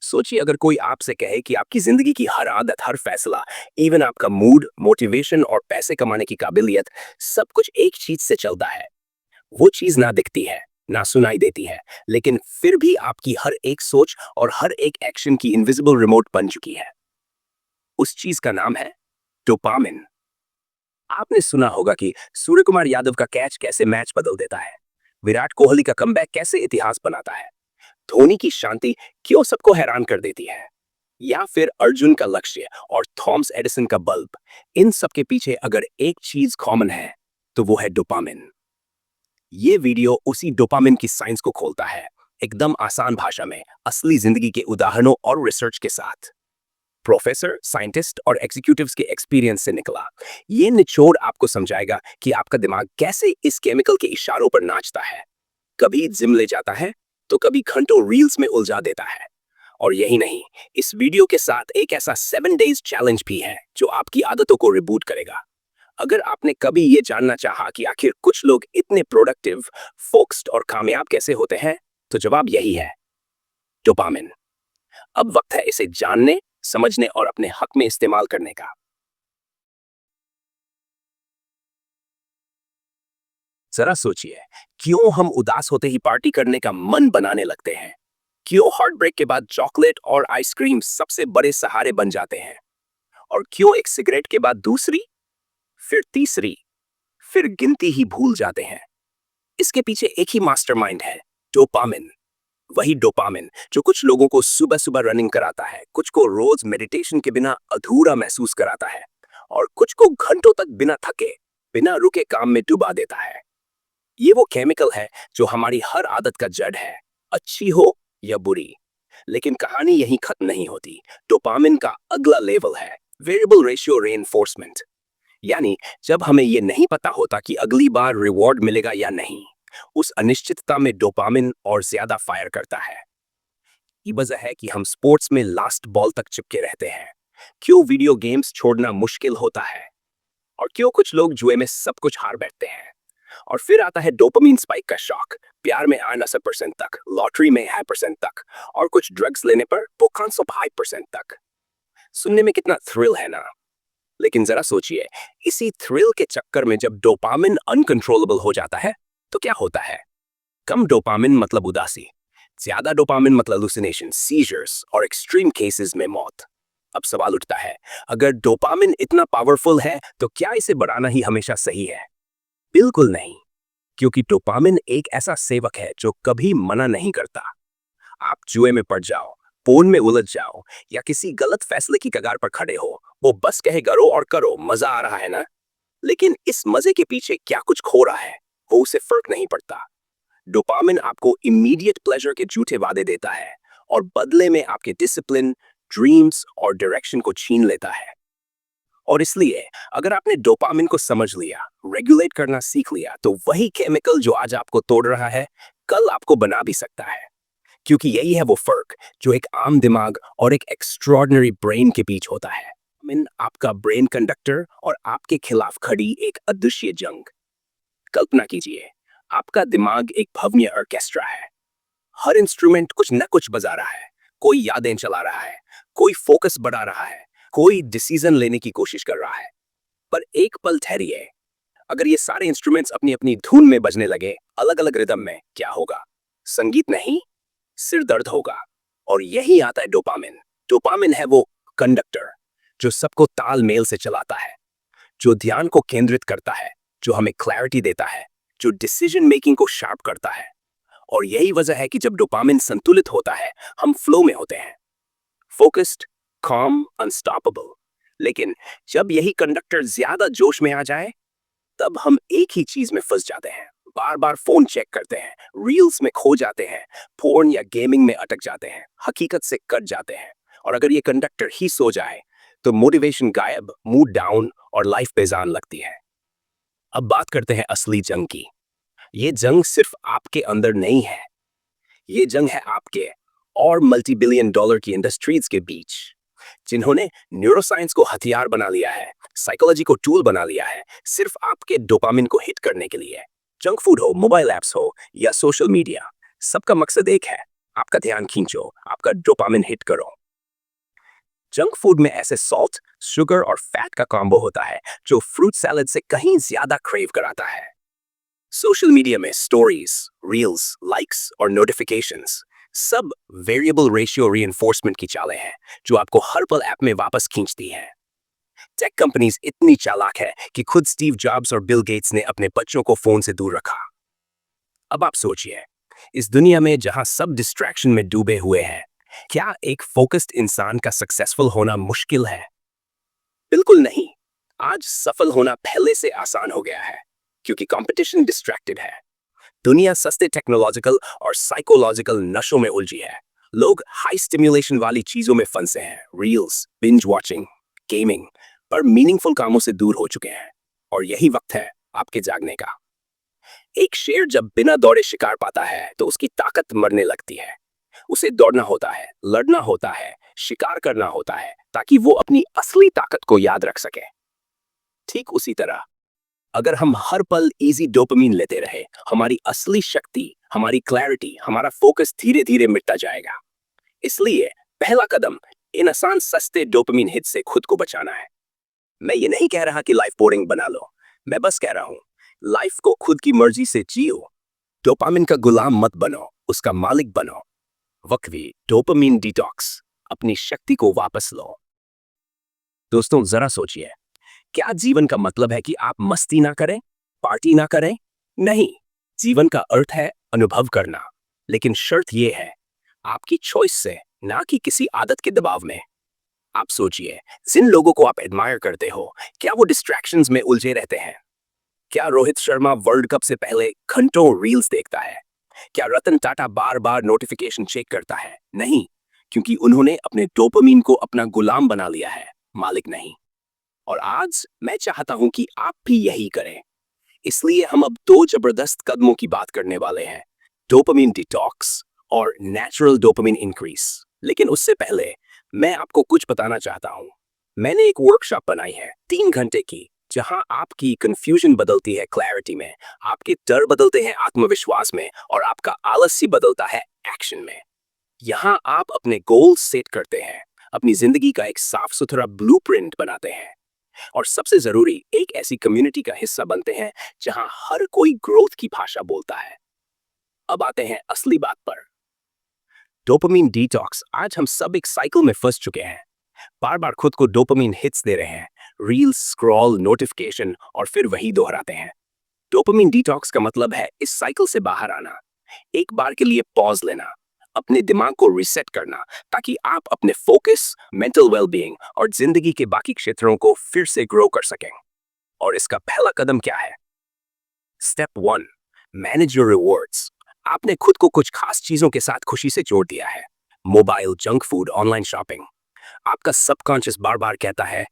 सोचिए अगर कोई आपसे कहे कि आपकी जिंदगी की हर आदत, हर फैसला, इवन आपका मूड, मोटिवेशन और पैसे कमाने की काबिलियत, सब कुछ एक चीज से चलता है। वो चीज ना दिखती है, ना सुनाई देती है, लेकिन फिर भी आपकी हर एक सोच और हर एक एक्शन की इनविजिबल रिमोट बन चुकी है। उस चीज का नाम है डोपामिन। आपने सुना होगा कि सूर्य कुमार यादव का कैच कैसे मैच बदल देता है, विराट कोहली का कमबैक कैसे इतिहास बनाता है, धोनी की शांति क्यों सबको हैरान कर देती है, या फिर अर्जुन का लक्ष्य और थॉमस एडिसन का बल्ब। इन सब के पीछे अगर एक चीज कॉमन है तो वो है डोपामिन। ये वीडियो उसी डोपामिन की साइंस को खोलता है, एकदम आसान भाषा में, असली जिंदगी के उदाहरणों और रिसर्च के साथ। प्रोफेसर, साइंटिस्ट और एग्जीक्यूटिव्स के एक्सपीरियंस से निकला ये निचोड़ आपको समझाएगा कि आपका दिमाग कैसे इस केमिकल के इशारों पर नाचता है। कभी जिम ले जाता है तो कभी घंटों रील्स में उलझा देता है। और यही नहीं, इस वीडियो के साथ एक ऐसा 7 डेज चैलेंज भी है जो आपकी आदतों को रिबूट करेगा। अगर आपने कभी ये जानना चाहा कि आखिर कुछ लोग इतने प्रोडक्टिव, फोकस्ड और कामयाब कैसे होते हैं, तो जवाब यही है, डोपामिन। अब वक्त है इसे जानने, समझने और अपने हक में इस्तेमाल करने का। जरा सोचिए, क्यों हम उदास होते ही पार्टी करने का मन बनाने लगते हैं? क्यों हार्ट ब्रेक के बाद चॉकलेट और आइसक्रीम सबसे बड़े सहारे बन जाते हैं? और क्यों एक सिगरेट के बाद दूसरी, फिर तीसरी, फिर गिनती ही भूल जाते हैं? इसके पीछे एक ही मास्टरमाइंड है, डोपामिन। वही डोपामिन जो कुछ लोगों को सुबह सुबह रनिंग कराता है, कुछ को रोज मेडिटेशन के बिना अधूरा महसूस कराता है, और कुछ को घंटों तक बिना थके, बिना रुके काम में डुबा देता है। ये वो केमिकल है जो हमारी हर आदत का जड़ है, अच्छी हो या बुरी। लेकिन कहानी यहीं खत्म नहीं होती। डोपामिन का अगला लेवल है वेरिएबल रेशियो रेनफोर्समेंट। यानी जब हमें ये नहीं पता होता कि अगली बार रिवॉर्ड मिलेगा या नहीं, उस अनिश्चितता में डोपामिन और ज्यादा फायर करता है। ये वजह है कि हम स्पोर्ट्स में लास्ट बॉल तक चिपके रहते हैं, क्यों वीडियो गेम्स छोड़ना मुश्किल होता है, और क्यों कुछ लोग जुए में सब कुछ हार बैठते हैं। और फिर आता है डोपामिन स्पाइक का शॉक, प्यार में आना 90% तक, लॉटरी में हाई परसेंट तक, और कुछ ड्रग्स लेने पर वो 5% तक। सुनने में कितना थ्रिल है ना? लेकिन जरा सोचिए, इसी थ्रिल के चक्कर में जब डोपामिन अनकंट्रोलेबल हो जाता है तो क्या होता है? कम डोपामिन मतलब उदासी, ज्यादा डोपामिन मतलब hallucination, सीजर्स और एक्सट्रीम केसेस में मौत। अब सवाल उठता है, अगर डोपामिन इतना पावरफुल है तो क्या इसे बढ़ाना ही हमेशा सही है? बिल्कुल नहीं, क्योंकि डोपामिन एक ऐसा सेवक है जो कभी मना नहीं करता। आप जुए में पड़ जाओ, फोन में उलझ जाओ, या किसी गलत फैसले की कगार पर खड़े हो, वो बस कहे करो और करो, मजा आ रहा है ना? लेकिन इस मजे के पीछे क्या कुछ खो रहा है, वो उसे फर्क नहीं पड़ता। डोपामिन आपको इमीडिएट प्लेजर के झूठे वादे देता है, और बदले में आपके डिसिप्लिन, ड्रीम्स और डायरेक्शन को छीन लेता है। और इसलिए अगर आपने डोपामिन को समझ लिया, रेगुलेट करना सीख लिया, तो वही केमिकल जो आज आपको तोड़ रहा है, कल आपको बना भी सकता है। क्योंकि यही है वो फर्क जो एक आम दिमाग और एक एक्स्ट्रॉर्डिनरी ब्रेन के बीच होता है। मीन आपका ब्रेन कंडक्टर और आपके खिलाफ खड़ी एक अदृश्य जंग। कल्पना कीजिए, आपका दिमाग एक भव्य ऑर्केस्ट्रा है। हर इंस्ट्रूमेंट कुछ न कुछ बजा रहा है, कोई यादें चला रहा है, कोई फोकस बढ़ा रहा है, कोई डिसीजन लेने की कोशिश कर रहा है। पर एक पल ठहरिए, अगर ये सारे इंस्ट्रूमेंट्स अपनी अपनी धुन में बजने लगे, अलग अलग रिदम में, क्या होगा? संगीत नहीं, सिर दर्द होगा। और यही आता है डोपामिन। डोपामिन है वो कंडक्टर जो सबको तालमेल से चलाता है, जो ध्यान को केंद्रित करता है, जो हमें क्लैरिटी देता है, जो डिसीजन मेकिंग को शार्प करता है। और यही वजह है कि जब डोपामिन संतुलित होता है, हम फ्लो में होते हैं, फोकस्ड, calm, अनस्टॉपेबल। लेकिन जब यही कंडक्टर ज्यादा जोश में आ जाए, तब हम एक ही चीज में फंस जाते हैं, बार बार फोन चेक करते हैं, रील्स में खो जाते हैं, फोन या गेमिंग में अटक जाते हैं, हकीकत से कट जाते हैं। और अगर ये कंडक्टर ही सो जाए तो मोटिवेशन गायब, मूड डाउन और लाइफ बेजान लगती है। अब बात करते हैं असली जंग की। ये जंग सिर्फ आपके अंदर नहीं है, ये जंग है आपके और मल्टी बिलियन डॉलर की इंडस्ट्रीज के बीच, जिन्होंने न्यूरोसाइंस को हथियार बना लिया है, साइकोलॉजी को टूल बना लिया है, सिर्फ आपके डोपामिन को हिट करने के लिए। जंक फूड हो, मोबाइल ऐप्स हो या सोशल मीडिया, सबका मकसद एक है, आपका ध्यान खींचो, आपका डोपामिन हिट करो। जंक फूड में ऐसे सॉल्ट, शुगर और फैट का कॉम्बो होता है जो फ्रूट सैलेड से कहीं ज्यादा क्रेव कराता है। सोशल मीडिया में स्टोरीज, रील्स, लाइक्स और नोटिफिकेशंस सब वेरिएबल रेशियो रीइंफोर्समेंट की चालें हैं जो आपको हर पल ऐप में वापस खींचती हैं। टेक कंपनीज इतनी चालाक है कि खुद स्टीव जॉब्स और बिल गेट्स ने अपने बच्चों को फोन से दूर रखा। अब आप सोचिए, इस दुनिया में जहां सब डिस्ट्रैक्शन में डूबे हुए हैं, क्या एक फोकस्ड इंसान का सक्सेसफुल होना मुश्किल है? बिल्कुल नहीं। आज सफल होना पहले से आसान हो गया है क्योंकि कंपटीशन डिस्ट्रैक्टेड है। दुनिया सस्ते टेक्नोलॉजिकल और साइकोलॉजिकल नशों में उलझी है। लोग हाई स्टिम्युलेशन वाली चीजों में फंसे हैं, रील्स, बिंज वॉचिंग, गेमिंग, पर मीनिंगफुल कामों से दूर हो चुके हैं। और यही वक्त है आपके जागने का। एक शेर जब बिना दौड़े शिकार पाता है तो उसकी ताकत मरने लगती है। उसे दौड़ना होता है, लड़ना होता है, शिकार करना होता है ताकि वो अपनी असली ताकत को याद रख सके। ठीक उसी तरह अगर हम हर पल इजी डोपामिन लेते रहे, हमारी असली शक्ति, हमारी क्लैरिटी, हमारा फोकस धीरे धीरे मिटता जाएगा। इसलिए पहला कदम इन आसान सस्ते डोपामिन हिट से खुद को बचाना है। मैं ये नहीं कह रहा कि लाइफ बोरिंग बना लो, मैं बस कह रहा हूं लाइफ को खुद की मर्जी से जियो। डोपामिन का गुलाम मत बनो, उसका मालिक बनो। वक्वी डोपामिन डिटॉक्स, अपनी शक्ति को वापस लो। दोस्तों जरा सोचिए, क्या जीवन का मतलब है कि आप मस्ती ना करें, पार्टी ना करें? नहीं, जीवन का अर्थ है अनुभव करना। लेकिन शर्त यह है, आपकी चॉइस से, ना कि किसी आदत के दबाव में। आप सोचिए, जिन लोगों को आप एडमायर करते हो, क्या वो डिस्ट्रैक्शंस में उलझे रहते हैं? क्या रोहित शर्मा वर्ल्ड कप से पहले घंटों रील्स देखता है? क्या रतन टाटा बार बार नोटिफिकेशन चेक करता है? नहीं, क्योंकि उन्होंने अपने डोपामिन को अपना गुलाम बना लिया है, मालिक नहीं। और आज मैं चाहता हूं कि आप भी यही करें। इसलिए हम अब दो जबरदस्त कदमों की बात करने वाले हैं, डोपामिन डिटॉक्स और नेचुरल डोपामिन इंक्रीज। लेकिन उससे पहले मैं आपको कुछ बताना चाहता हूं। मैंने एक वर्कशॉप बनाई है 3 घंटे की, जहां आपकी कंफ्यूजन बदलती है क्लैरिटी में, आपके डर बदलते हैं आत्मविश्वास में और आपका आलस्य बदलता है एक्शन में। यहाँ आप अपने गोल्स सेट करते हैं, अपनी जिंदगी का एक साफ सुथरा ब्लूप्रिंट बनाते हैं और सबसे जरूरी एक ऐसी कम्युनिटी का हिस्सा बनते हैं जहां हर कोई ग्रोथ की भाषा बोलता है। अब आते हैं असली बात पर, डोपामिन डिटॉक्स। आज हम सब एक साइकिल में फंस चुके हैं, बार बार खुद को डोपामिन हिट्स दे रहे हैं, रील्स, स्क्रॉल, नोटिफिकेशन और फिर वही दोहराते हैं। डोपामिन डिटॉक्स का मतलब है इस साइकिल से बाहर आना, एक बार के लिए पॉज लेना, अपने दिमाग को रिसेट करना ताकि आप अपने फोकस, मेंटल वेलबीइंग और जिंदगी के बाकी क्षेत्रों को फिर से ग्रो कर सकें। और इसका पहला कदम क्या है? Step 1, manage your rewards. आपने खुद को कुछ खास चीजों के साथ खुशी से जोड़ दिया है, mobile, junk food, online shopping. आपका सबकॉन्शियस बार बार कहता है,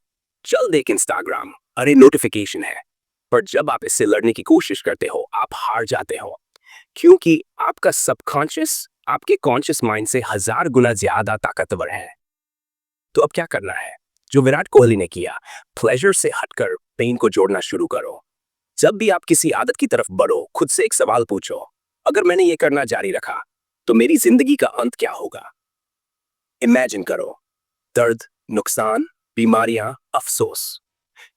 चल देख इंस्टाग्राम, अरे नोटिफिकेशन है। पर जब आप इससे लड़ने की कोशिश करते हो, आप हार जाते हो, क्योंकि आपका सबकॉन्शियस आपके कॉन्शियस माइंड से 1000 गुना ज्यादा ताकतवर है। तो अब क्या करना है? जो विराट कोहली ने किया, प्लेजर से हटकर पेन को जोड़ना शुरू करो। जब भी आप किसी आदत की तरफ बढ़ो, खुद से एक सवाल पूछो, अगर मैंने ये करना जारी रखा तो मेरी जिंदगी का अंत क्या होगा? इमेजिन करो, दर्द, नुकसान, बीमारियां, अफसोस।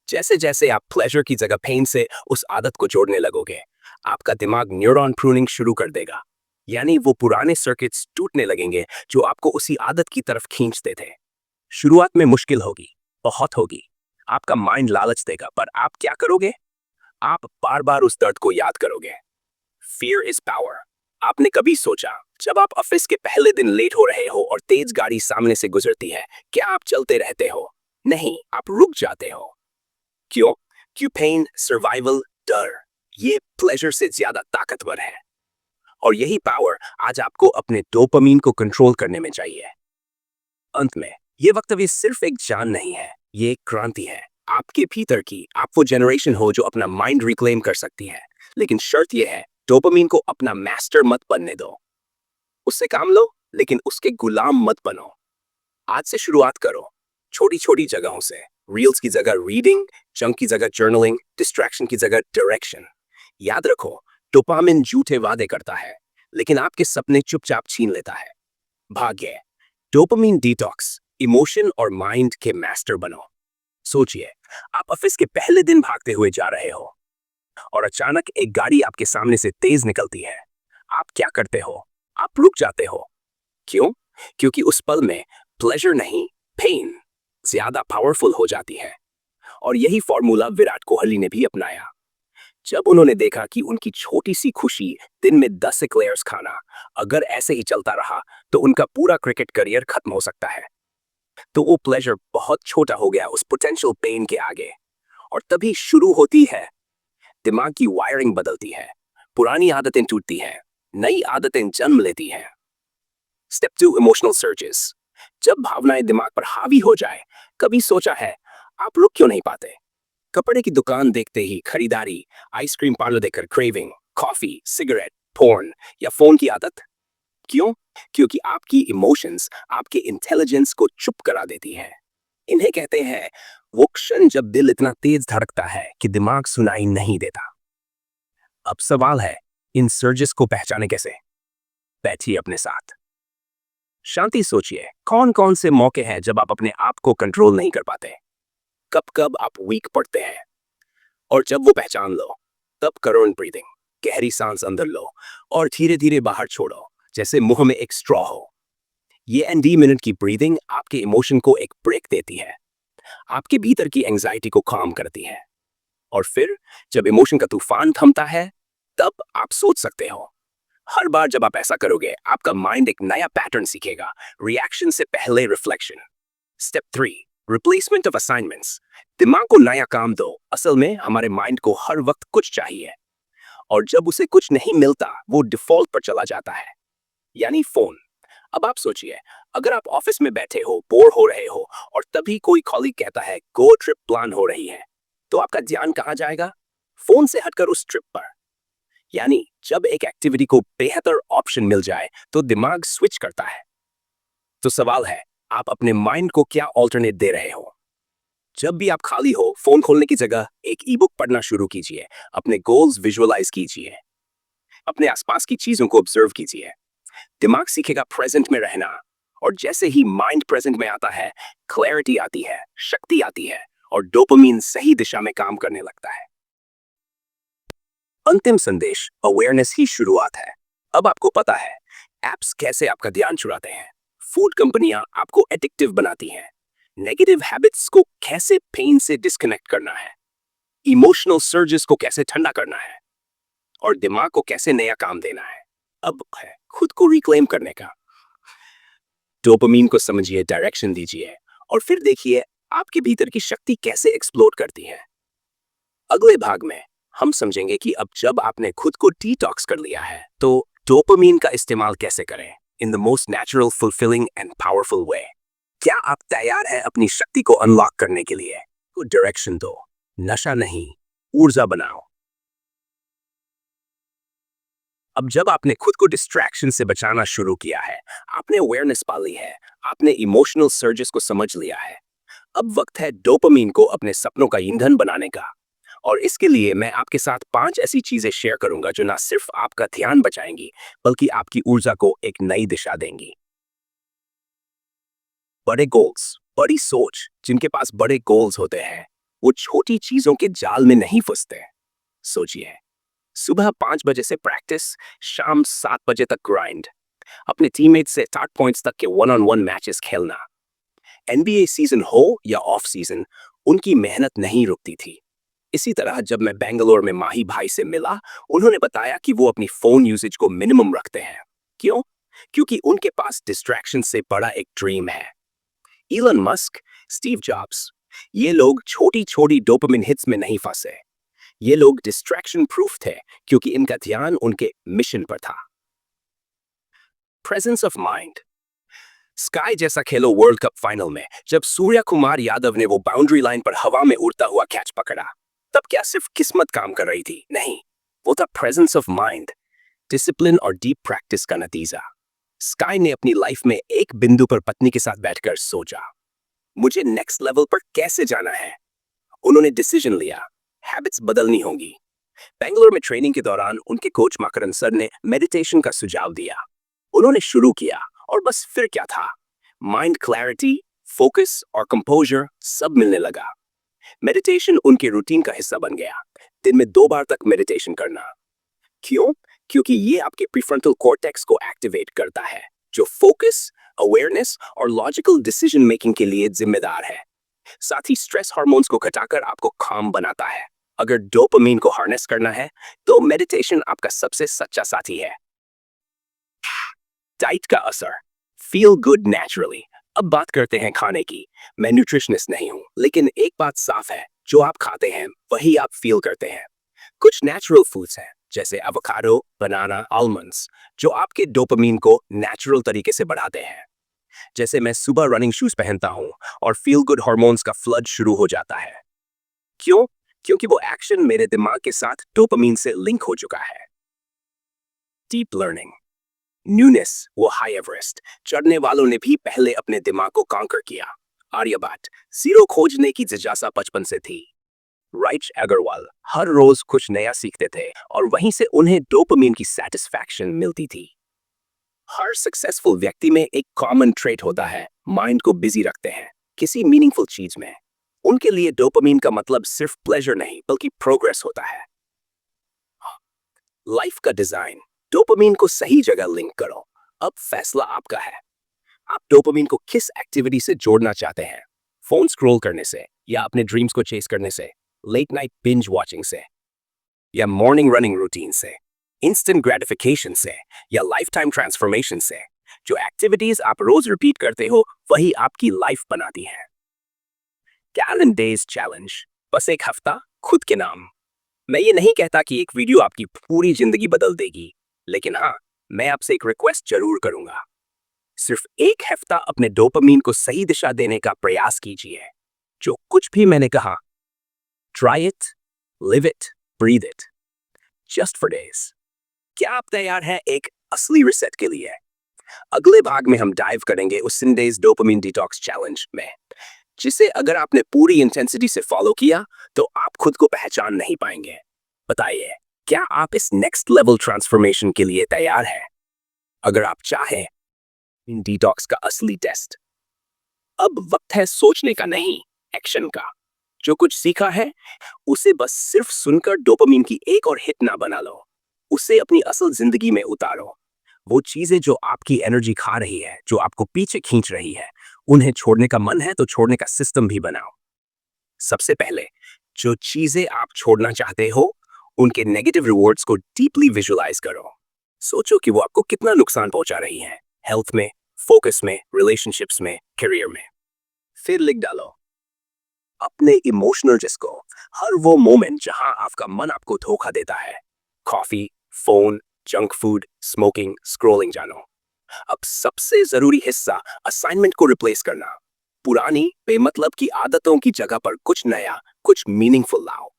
जैसे जैसे आप प्लेजर की जगह पेन से उस आदत को जोड़ने लगोगे, आपका दिमाग न्यूरॉन प्रूनिंग शुरू कर देगा। यानी वो पुराने सर्किट्स टूटने लगेंगे जो आपको उसी आदत की तरफ खींचते थे। शुरुआत में मुश्किल होगी, बहुत होगी, आपका माइंड लालच देगा, पर आप क्या करोगे? आप बार बार उस दर्द को याद करोगे। Fear is power. आपने कभी सोचा, जब आप ऑफिस के पहले दिन लेट हो रहे हो और तेज गाड़ी सामने से गुजरती है, क्या आप चलते रहते हो? नहीं, आप रुक जाते हो। क्यों? क्यों? पेन, सर्वाइवल, डर, ये प्लेजर से ज्यादा ताकतवर है। और यही पावर आज आपको अपने डोपामिन को कंट्रोल करने में चाहिए। अंत में ये वक्तव्य सिर्फ एक जान नहीं है, ये एक क्रांति है आपके भीतर की। आप वो जनरेशन हो जो अपना माइंड रिक्लेम कर सकती है। लेकिन शर्त यह है, डोपामिन को अपना मास्टर मत बनने दो। उससे काम लो, लेकिन उसके गुलाम मत बनो। आज से शुरुआत करो, छोटी छोटी जगहों से। रील्स की जगह रीडिंग, जंक की जगह जर्नलिंग, डिस्ट्रैक्शन की जगह डायरेक्शन। याद रखो, डोपामिन झूठे वादे करता है, लेकिन आपके सपने चुपचाप छीन लेता है। भाग्य डोपामीन डिटॉक्स, इमोशन और माइंड के मास्टर बनो। सोचिए, आप ऑफिस के पहले दिन भागते हुए जा रहे हो और अचानक एक गाड़ी आपके सामने से तेज निकलती है। आप क्या करते हो? आप रुक जाते हो। क्यों? क्योंकि उस पल में प्लेजर नहीं, पेन ज्यादा पावरफुल हो जाती है। और यही फॉर्मूला विराट कोहली ने भी अपनाया। जब उन्होंने देखा कि उनकी छोटी सी खुशी, दिन में 10 एक्लेयर्स खाना, अगर ऐसे ही चलता रहा तो उनका पूरा क्रिकेट करियर खत्म हो सकता है, तो वो प्लेजर बहुत छोटा हो गया उस पोटेंशियल पेन के आगे। और तभी शुरू होती है, दिमाग की वायरिंग बदलती है, पुरानी आदतें टूटती हैं, नई आदतें जन्म लेती हैं। Step 2, emotional surges. जब भावनाएं दिमाग पर हावी हो जाए, कभी सोचा है आप रुक क्यों नहीं पाते? कपड़े की दुकान देखते ही खरीदारी, आइसक्रीम पार्लर देखकर क्रेविंग, कॉफी, सिगरेट, फोन या फोन की आदत। क्यों? क्योंकि आपकी इमोशंस आपके इंटेलिजेंस को चुप करा देती है। इन्हें कहते हैं वो क्षण जब दिल इतना तेज धड़कता है कि दिमाग सुनाई नहीं देता। अब सवाल है, इन सर्जेस को पहचाने कैसे? बैठिए अपने साथ, शांति सोचिए, कौन कौन से मौके हैं जब आप अपने आप को कंट्रोल नहीं कर पाते? कब कब आप वीक पड़ते हैं? और जब वो पहचान लो, तब करो ब्रीदिंग, गहरी सांस अंदर लो और धीरे धीरे बाहर छोड़ो, जैसे मुंह में एक स्ट्रॉ हो। ये एनडी मिनट की ब्रीदिंग आपके इमोशन को एक ब्रेक देती है, आपके भीतर की एंजाइटी को काम करती है। और फिर जब इमोशन का तूफान थमता है, तब आप सोच सकते हो। हर बार जब आप ऐसा करोगे, आपका माइंड एक नया पैटर्न सीखेगा, रिएक्शन से पहले reflection. Step 3, replacement of assignments. दिमाग को नया काम दो। असल में हमारे माइंड को हर वक्त कुछ चाहिए, और जब उसे कुछ नहीं मिलता, वो डिफॉल्ट पर चला जाता है, यानी फोन। अब आप सोचिए, अगर आप ऑफिस में बैठे हो, बोर हो रहे हो और तभी कोई कॉलीग कहता है गो ट्रिप प्लान हो रही है, तो आपका ध्यान कहाँ जाएगा? फोन से हटकर उस ट्रिप पर। यानी जब एक एक्टिविटी को बेहतर ऑप्शन मिल जाए तो दिमाग स्विच करता है। तो सवाल है, आप अपने माइंड को क्या ऑल्टरनेट दे रहे हो? जब भी आप खाली हो, फोन खोलने की जगह एक ई बुक पढ़ना शुरू कीजिए, अपने गोल्स विजुअलाइज कीजिए, अपने आसपास की चीजों को ऑब्जर्व कीजिए। दिमाग सीखेगा प्रेजेंट में रहना, और जैसे ही माइंड प्रेजेंट में आता है, क्लैरिटी आती है, शक्ति आती है और डोपामीन सही दिशा में काम करने लगता है। अंतिम संदेश, अवेयरनेस ही शुरुआत है। अब आपको पता है एप्स कैसे आपका ध्यान चुराते हैं, फूड कंपनियां आपको एडिक्टिव बनाती हैं, नेगेटिव हैबिट्स को कैसे पेन से डिस्कनेक्ट करना है, इमोशनल सर्जेस को कैसे ठंडा करना है और दिमाग को कैसे नया काम देना है। अब है खुद को रिक्लेम करने का। डोपामीन को समझिए, डायरेक्शन दीजिए और फिर देखिए आपके भीतर की शक्ति कैसे एक्सप्लोर करती है। अगले भाग में हम समझेंगे कि अब जब आपने खुद को डिटॉक्स कर लिया है, तो डोपामीन का इस्तेमाल कैसे करें in the most natural, fulfilling and powerful वे। क्या आप तैयार हैं अपनी शक्ति को अनलॉक करने के लिए? तो डायरेक्शन दो, नशा नहीं, ऊर्जा बनाओ। अब जब आपने खुद को डिस्ट्रैक्शन से बचाना शुरू किया है, आपने अवेयरनेस पा ली है, आपने इमोशनल सर्जेस को समझ लिया है, अब वक्त है डोपामीन को अपने सपनों का ईंधन बनाने का। और इसके लिए मैं आपके साथ 5 ऐसी चीजें शेयर करूंगा जो ना सिर्फ आपका ध्यान बचाएंगी, बल्कि आपकी ऊर्जा को एक नई दिशा देंगी। बड़े गोल्स, बड़ी सोच। जिनके पास बड़े गोल्स होते हैं, वो छोटी चीजों के जाल में नहीं फंसते। सोचिए, सुबह 5 बजे से प्रैक्टिस, शाम 7 बजे तक ग्राइंड, अपने टीममेट से 60 पॉइंट्स तक के वन ऑन वन मैचेस खेलना। एनबीए सीजन हो या ऑफ सीजन, उनकी मेहनत नहीं रुकती थी। इसी तरह जब मैं बेंगलोर में माही भाई से मिला, उन्होंने बताया कि वो अपनी फोन यूसेज को मिनिमम रखते हैं। क्यों? क्योंकि उनके पास डिस्ट्रैक्शन से बड़ा एक ड्रीम है। इलन मस्क, स्टीव जॉब्स, ये लोग छोटी छोटी डोपामिन हिट्स में नहीं फंसे। ये लोग डिस्ट्रैक्शन प्रूफ थे, क्योंकि इनका ध्यान उनके मिशन पर था। Presence of mind. स्काई जैसा खेलो वर्ल्ड कप फाइनल में जब सूर्या कुमार यादव ने वो बाउंड्री लाइन पर हवा में उड़ता हुआ कैच पकड़ा, तब क्या सिर्फ किस्मत काम कर रही थी? नहीं, वो था प्रेजेंस ऑफ माइंड, डिसिप्लिन और डीप प्रैक्टिस का नतीजा। स्काई ने अपनी लाइफ में एक बिंदु पर पत्नी के साथ बैठकर सोचा, मुझे नेक्स्ट लेवल पर कैसे जाना है। उन्होंने डिसीजन लिया, हैबिट्स बदलनी होंगी। बेंगलोर में ट्रेनिंग के दौरान उनके कोच मकरन सर ने मेडिटेशन का सुझाव दिया। उन्होंने शुरू किया और बस फिर क्या था, माइंड क्लैरिटी, फोकस और कंपोजर सब मिलने लगा। मेडिटेशन उनके रूटीन का हिस्सा बन गया। दिन में 2 बार तक मेडिटेशन करना। क्यों? क्योंकि ये आपके प्रीफ्रंटल कॉर्टेक्स को एक्टिवेट करता है, जो फोकस, अवेयरनेस और लॉजिकल डिसीजन मेकिंग के लिए जिम्मेदार है। साथ ही स्ट्रेस हार्मोन्स को घटाकर आपको काम बनाता है। अगर डोपामीन को हार्नेस करना है तो मेडिटेशन आपका सबसे सच्चा साथी है। डाइट का असर, फील गुड नेचुरली। अब बात करते हैं खाने की। मैं न्यूट्रिशनिस्ट नहीं हूं, लेकिन एक बात साफ है, जो आप खाते हैं वही आप फील करते हैं। कुछ नेचुरल फूड्स हैं जैसे एवोकाडो, बनाना, आलमंड्स, जो आपके डोपामीन को नेचुरल तरीके से बढ़ाते हैं। जैसे मैं सुबह रनिंग शूज पहनता हूं और फील गुड हार्मोन्स का फ्लड शुरू हो जाता है। क्यों? क्योंकि वो एक्शन मेरे दिमाग के साथ डोपामीन से लिंक हो चुका है। डीप लर्निंग, न्यूनेस वो हाई एवरेस्ट चढ़ने वालों ने भी पहले अपने दिमाग को कांकर किया। आर्यभट्ट जीरो खोजने की जिज्ञासा बचपन से थी। राइच अग्रवाल हर रोज कुछ नया सीखते थे और वहीं से उन्हें डोपामीन की सेटिस्फैक्शन मिलती थी। हर सक्सेसफुल व्यक्ति में एक कॉमन ट्रेट होता है, माइंड को बिजी रखते हैं किसी मीनिंगफुल चीज में। उनके लिए डोपामीन का मतलब सिर्फ प्लेजर नहीं बल्कि प्रोग्रेस होता है। लाइफ का डिजाइन, डोपामीन को सही जगह लिंक करो। अब फैसला आपका है। आप डोपामीन को किस एक्टिविटी से जोड़ना चाहते हैं? फोन स्क्रॉल करने से, या अपने ड्रीम्स को चेस करने से, लेट नाइट बिंज वॉचिंग से, या मॉर्निंग रनिंग रूटीन से, इंस्टेंट ग्रेटिफिकेशन से, या लाइफ टाइम ट्रांसफॉर्मेशन से? जो एक्टिविटीज आप रोज रिपीट करते हो वही आपकी लाइफ बनाती है। कैलेंडर डेज चैलेंज, बस एक हफ्ता खुद के नाम। मैं ये नहीं कहता कि एक वीडियो आपकी पूरी जिंदगी बदल देगी, लेकिन हाँ, मैं आपसे एक रिक्वेस्ट जरूर करूंगा। सिर्फ एक हफ्ता अपने डोपामीन को सही दिशा देने का प्रयास कीजिए। जो कुछ भी मैंने कहा, try it, live it, breathe it, just for days. क्या आप तैयार हैं एक असली रिसेट के लिए? अगले भाग में हम डाइव करेंगे उस 7 डेज डोपामीन डिटॉक्स चैलेंज में, जिसे अगर आपने पूरी इंटेंसिटी से फॉलो किया तो आप खुद को पहचान नहीं पाएंगे। बताइए, क्या आप इस नेक्स्ट लेवल ट्रांसफॉर्मेशन के लिए तैयार हैं? अगर आप चाहें इन डिटॉक्स का असली टेस्ट, अब वक्त है सोचने का नहीं, एक्शन का। जो कुछ सीखा है उसे बस सिर्फ सुनकर डोपामीन की एक और हिट ना बना लो, उसे अपनी असल जिंदगी में उतारो। वो चीजें जो आपकी एनर्जी खा रही है, जो आपको पीछे खींच रही है, उन्हें छोड़ने का मन है तो छोड़ने का सिस्टम भी बनाओ। सबसे पहले जो चीजें आप छोड़ना चाहते हो उनके नेगेटिव रिवॉर्ड्स को डीपली विजुअलाइज करो। सोचो कि वो आपको कितना नुकसान पहुंचा रही है, हेल्थ में, फोकस में, रिलेशनशिप्स में, करियर में। फिर लिख डालो अपने इमोशनल जिसको, हर वो मोमेंट जहां आपका मन आपको धोखा देता है। Coffee, phone, junk food, smoking, scrolling जानो। अब सबसे जरूरी हिस्सा, असाइनमेंट को रिप्लेस करना। पुरानी बेमतलब की आदतों की जगह पर कुछ नया, कुछ मीनिंगफुल लाओ।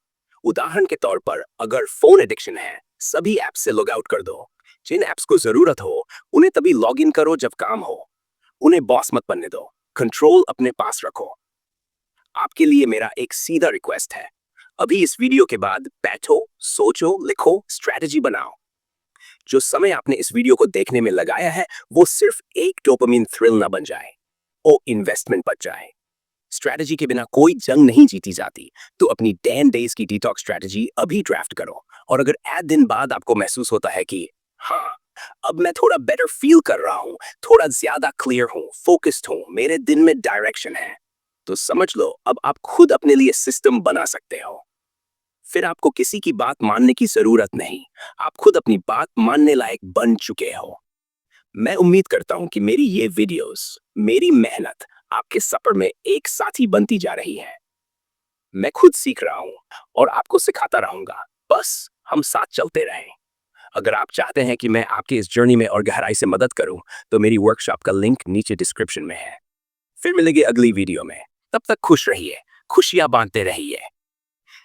उदाहरण के तौर पर अगर फोन एडिक्शन है, सभी ऐप से लॉग आउट कर दो। जिन ऐप्स को जरूरत हो उन्हें तभी लॉग इन करो जब काम हो। उन्हें बॉस मत बनने दो, कंट्रोल अपने पास रखो। आपके लिए मेरा एक सीधा रिक्वेस्ट है, अभी इस वीडियो के बाद बैठो, सोचो, लिखो, स्ट्रेटजी बनाओ। जो समय आपने इस वीडियो को देखने में लगाया है वो सिर्फ एक डोपामिन थ्रिल ना बन जाए, वो इन्वेस्टमेंट बच जाए। स्ट्रेटजी के बिना कोई जंग नहीं जीती जाती, तो अपनी 10 डेज की डिटॉक्स स्ट्रेटजी अभी ड्राफ्ट करो। और अगर 8 दिन बाद आपको महसूस होता है कि हाँ, अब मैं थोड़ा बेटर फील कर रहा हूँ, थोड़ा ज्यादा क्लियर हूँ, फोकस्ड हूँ, मेरे दिन में डायरेक्शन है, तो समझ लो अब आप खुद अपने लिए सिस्टम बना सकते हो। फिर आपको किसी की बात मानने की जरूरत नहीं, आप खुद अपनी बात मानने लायक बन चुके हो। मैं उम्मीद करता हूं कि मेरी ये वीडियोस, मेरी मेहनत आपके सफर में एक साथी बनती जा रही है। मैं खुद सीख रहा हूं और आपको सिखाता रहूंगा, बस हम साथ चलते रहें। अगर आप चाहते हैं कि मैं आपकी इस जर्नी में और गहराई से मदद करूं, तो मेरी वर्कशॉप का लिंक नीचे डिस्क्रिप्शन में है। फिर मिलेंगे अगली वीडियो में, तब तक खुश रहिए, खुशियां बांटते रहिए।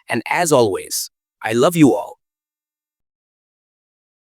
And as always, I love you all.